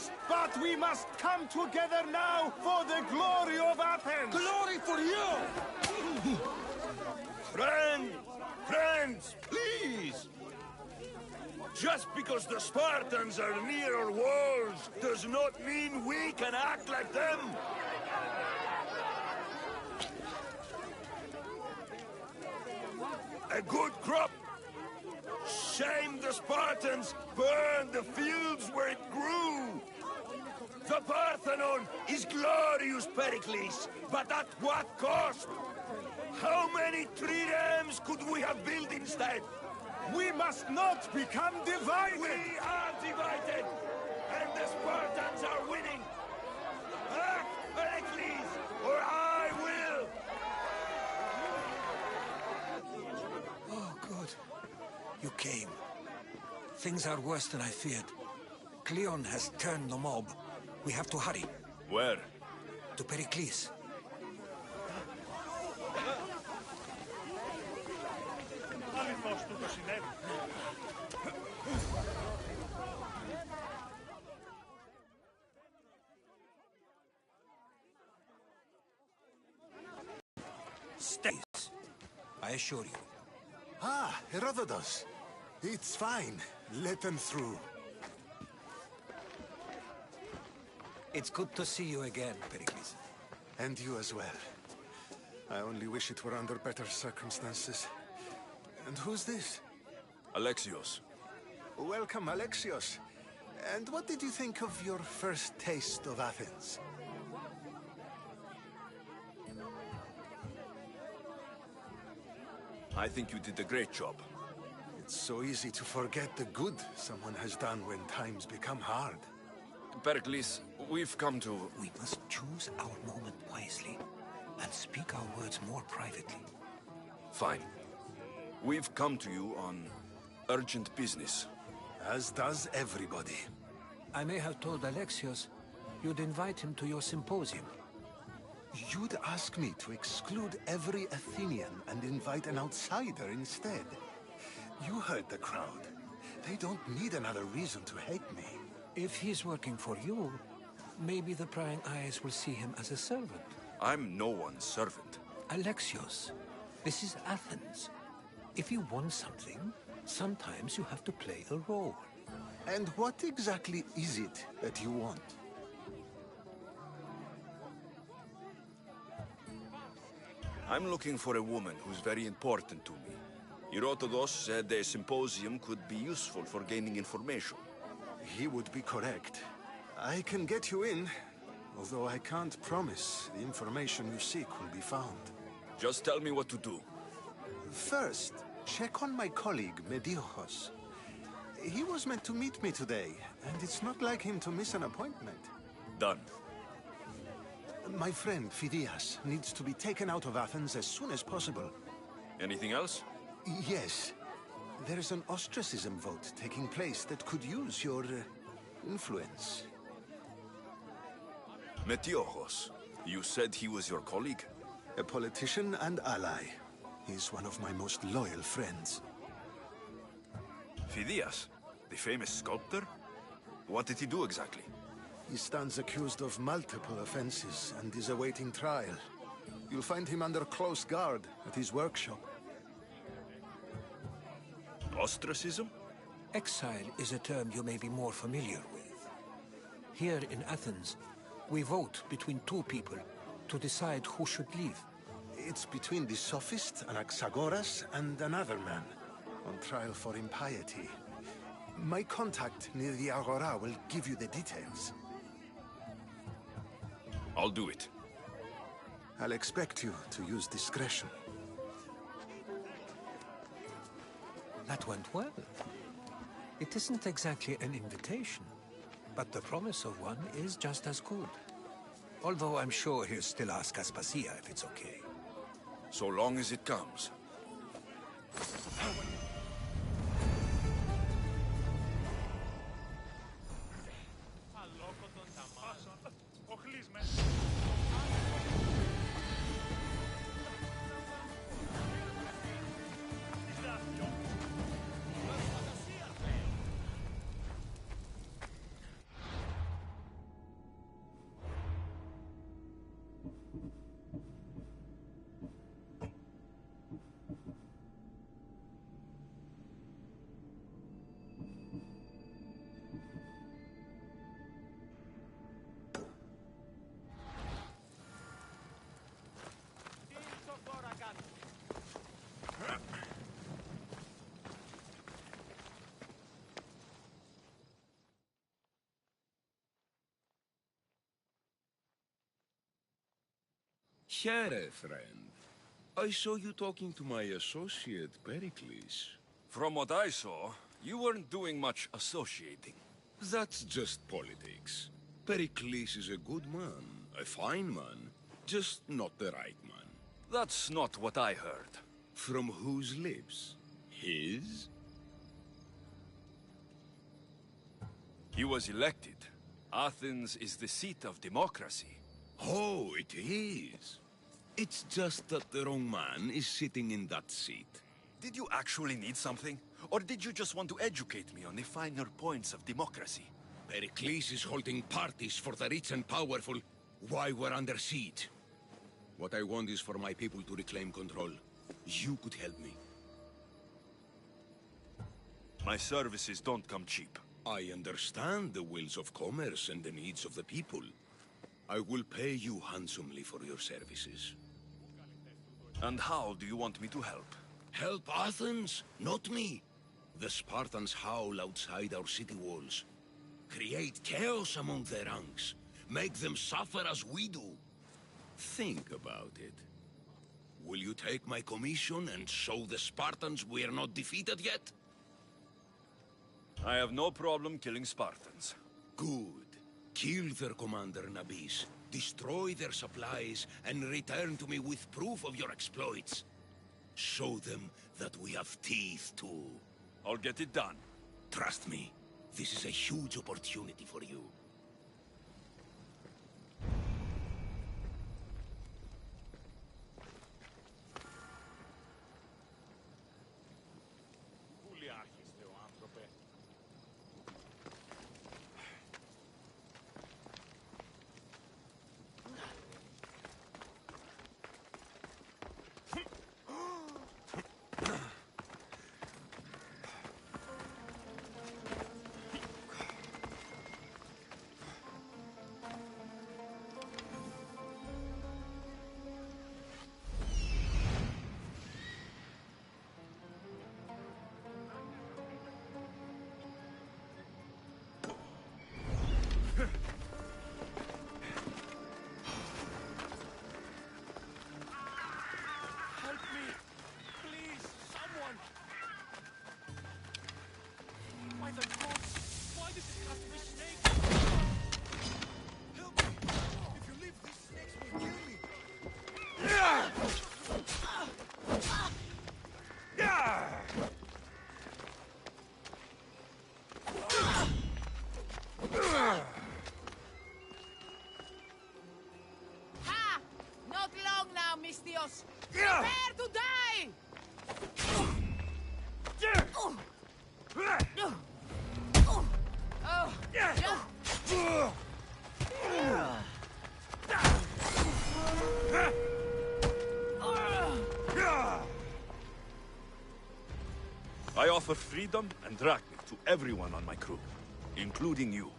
Spartans, but we must come together now for the glory of Athens! Glory for you! Friends, please! Just because the Spartans are near our walls does not mean we can act like them! A good crop! Shame the Spartans burned the fields where it grew! The Parthenon is glorious, Pericles, but at what cost? How many triremes could we have built instead? We must not become divided! We are divided! And the Spartans are winning! Act, Pericles, or I will! Oh, good. You came. Things are worse than I feared. Cleon has turned the mob. We have to hurry. Where? To Pericles. Stays, I assure you. Ah, Herodotus. It's fine. Let them through. It's good to see you again, Pericles. And you as well. I only wish it were under better circumstances. And who's this? Alexios. Welcome, Alexios. And what did you think of your first taste of Athens? I think you did a great job. It's so easy to forget the good someone has done when times become hard. Pericles, we've come to... We must choose our moment wisely and speak our words more privately. Fine. We've come to you on urgent business. As does everybody. I may have told Alexios you'd invite him to your symposium. You'd ask me to exclude every Athenian and invite an outsider instead. You heard the crowd. They don't need another reason to hate me. If he's working for you, maybe the prying eyes will see him as a servant. I'm no one's servant. Alexios, this is Athens. If you want something, sometimes you have to play a role. And what exactly is it that you want? I'm looking for a woman who's very important to me. Herodotus said a symposium could be useful for gaining information. He would be correct. I can get you in, although I can't promise the information you seek will be found. Just tell me what to do. First, check on my colleague, Mediochos. He was meant to meet me today, and it's not like him to miss an appointment. Done. My friend, Phidias, needs to be taken out of Athens as soon as possible. Anything else? Yes. There's an ostracism vote taking place that could use your influence. Metiochos. You said he was your colleague? A politician and ally. He's one of my most loyal friends. Phidias, the famous sculptor? What did he do exactly? He stands accused of multiple offenses and is awaiting trial. You'll find him under close guard at his workshop. Ostracism? Exile is a term you may be more familiar with. Here in Athens, we vote between two people to decide who should leave. It's between the sophist Anaxagoras and another man, on trial for impiety. My contact near the Agora will give you the details. I'll do it. I'll expect you to use discretion. That went well. It isn't exactly an invitation, but the promise of one is just as good. Although I'm sure he'll still ask Aspasia if it's okay. So long as it comes. Here, friend. I saw you talking to my associate, Pericles. From what I saw, you weren't doing much associating. That's just politics. Pericles is a good man, a fine man, just not the right man. That's not what I heard. From whose lips? His? He was elected. Athens is the seat of democracy. Oh, it is. It's just that the wrong man is sitting in that seat. Did you actually need something? Or did you just want to educate me on the finer points of democracy? Pericles is holding parties for the rich and powerful while we're under siege. What I want is for my people to reclaim control. You could help me. My services don't come cheap. I understand the wills of commerce and the needs of the people. I will pay you handsomely for your services. And how do you want me to help? Help Athens, not me. The Spartans howl outside our city walls. Create chaos among their ranks. Make them suffer as we do. Think about it. Will you take my commission and show the Spartans we are not defeated yet? I have no problem killing Spartans. Good. Kill their commander, Nabis. Destroy their supplies and return to me with proof of your exploits. Show them that we have teeth too. I'll get it done. Trust me, this is a huge opportunity for you. Prepare to die! I offer freedom and drachma to everyone on my crew, including you.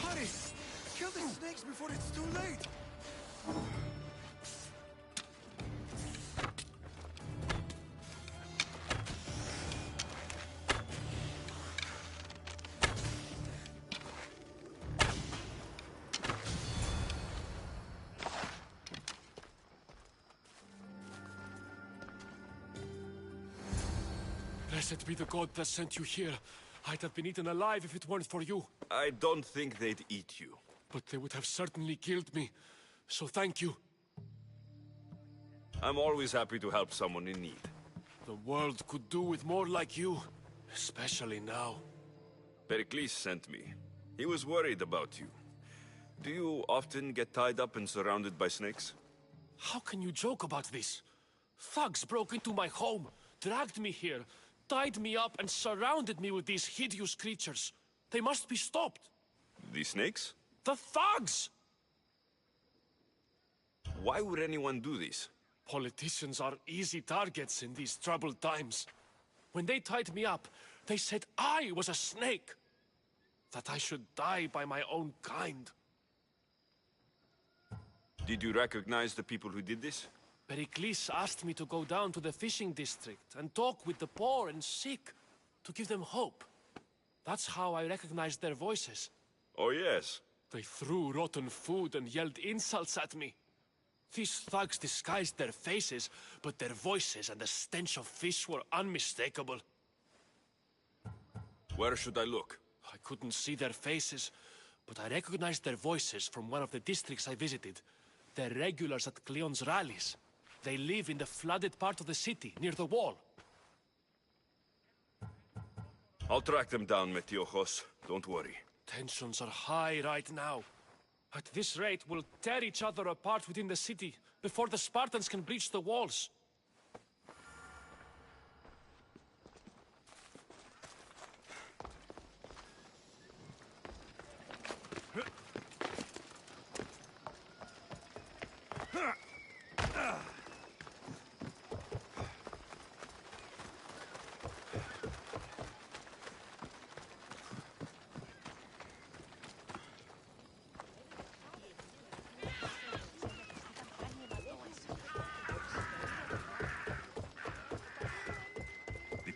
Hurry! Kill the snakes before it's too late! Blessed be the god that sent you here. I'd have been eaten alive if it weren't for you. I don't think they'd eat you. But they would have certainly killed me. So thank you. I'm always happy to help someone in need. The world could do with more like you. Especially now. Pericles sent me. He was worried about you. Do you often get tied up and surrounded by snakes? How can you joke about this? Thugs broke into my home, dragged me here, tied me up and surrounded me with these hideous creatures. They must be stopped. The snakes? The thugs! Why would anyone do this? Politicians are easy targets in these troubled times. When they tied me up, they said I was a snake. That I should die by my own kind. Did you recognize the people who did this? Pericles asked me to go down to the fishing district and talk with the poor and sick, to give them hope. That's how I recognized their voices. Oh, yes. They threw rotten food and yelled insults at me. These thugs disguised their faces, but their voices and the stench of fish were unmistakable. Where should I look? I couldn't see their faces, but I recognized their voices from one of the districts I visited. They're regulars at Cleon's rallies. They live in the flooded part of the city, near the wall. I'll track them down, Metiochos. Don't worry. Tensions are high right now. At this rate, we'll tear each other apart within the city, before the Spartans can breach the walls.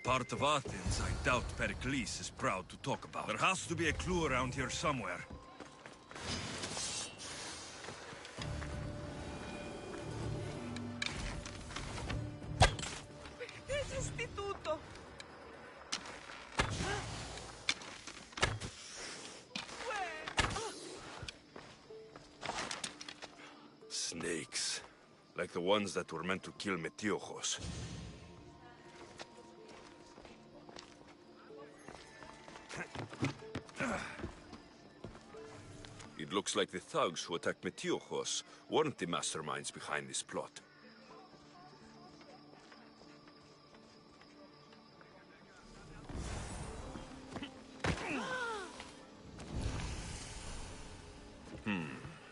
Part of Athens I doubt Pericles is proud to talk about. There has to be a clue around here somewhere. Snakes. Like the ones that were meant to kill Metiochos. It looks like the thugs who attacked Metiochos weren't the masterminds behind this plot.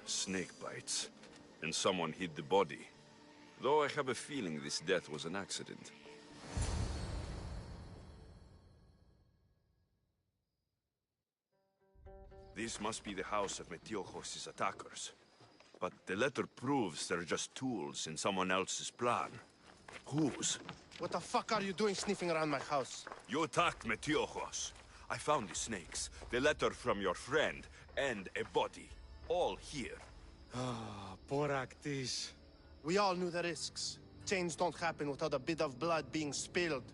Snake bites. And someone hid the body. Though I have a feeling this death was an accident. This must be the house of Metiochos' attackers. But the letter proves they're just tools in someone else's plan. Whose? What the fuck are you doing sniffing around my house? You attacked Metiochos. I found the snakes, the letter from your friend, and a body. All here. Poraktis. We all knew the risks. Change don't happen without a bit of blood being spilled.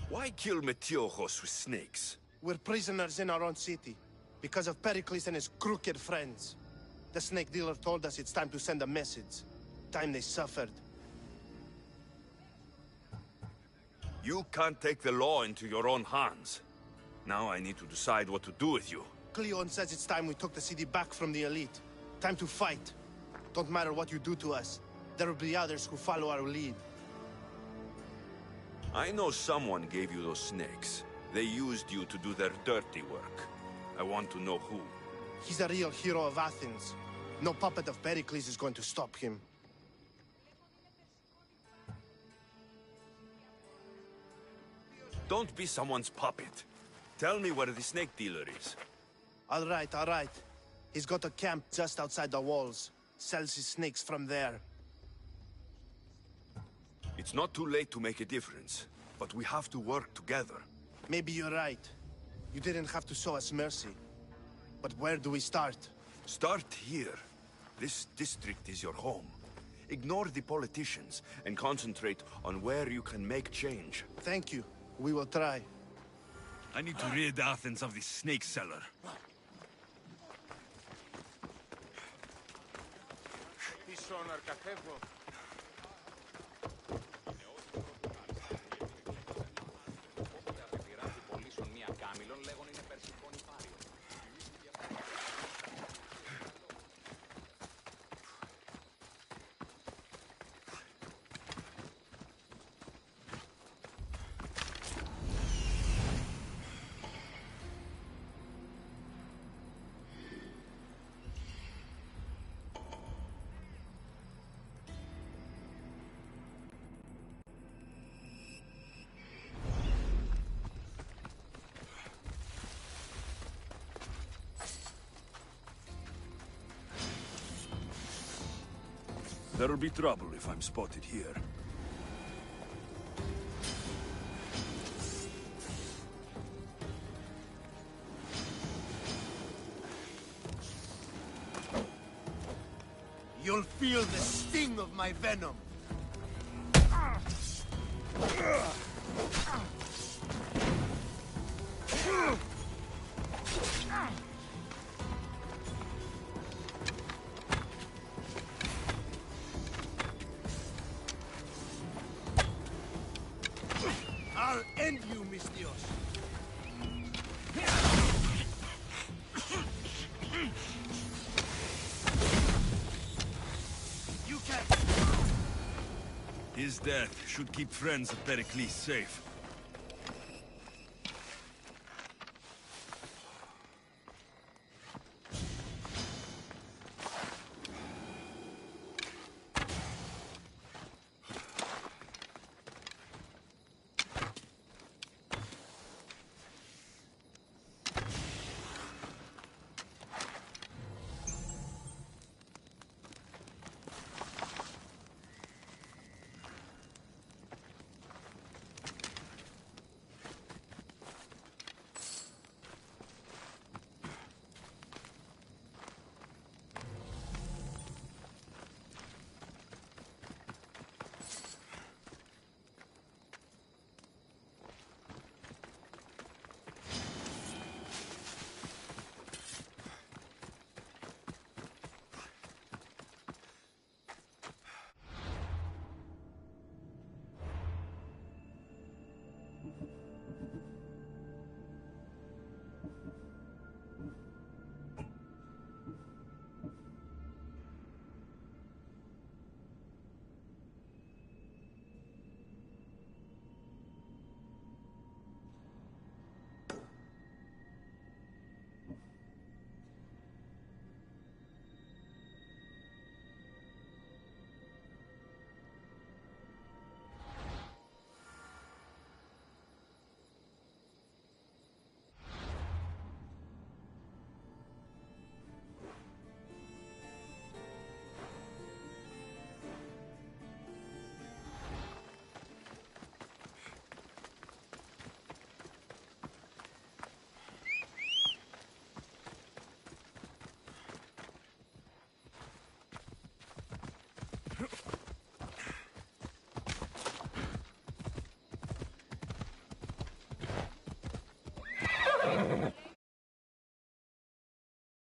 Why kill Metiochos with snakes? We're prisoners in our own city, because of Pericles and his crooked friends. The snake dealer told us it's time to send a message. Time they suffered. You can't take the law into your own hands. Now I need to decide what to do with you. Cleon says it's time we took the city back from the elite. Time to fight. Don't matter what you do to us. There will be others who follow our lead. I know someone gave you those snakes. They used you to do their dirty work. I want to know who. He's a real hero of Athens. No puppet of Pericles is going to stop him. Don't be someone's puppet. Tell me where the snake dealer is. All right, all right. He's got a camp just outside the walls. Sells his snakes from there. It's not too late to make a difference, but we have to work together. Maybe you're right. You didn't have to show us mercy. But where do we start? Start here. This district is your home. Ignore the politicians and concentrate on where you can make change. Thank you. We will try. I need to rid Athens of this snake seller. There'll be trouble if I'm spotted here. You'll feel the sting of my venom. I'll end you, Mistios. You can't. His death should keep friends of Pericles safe.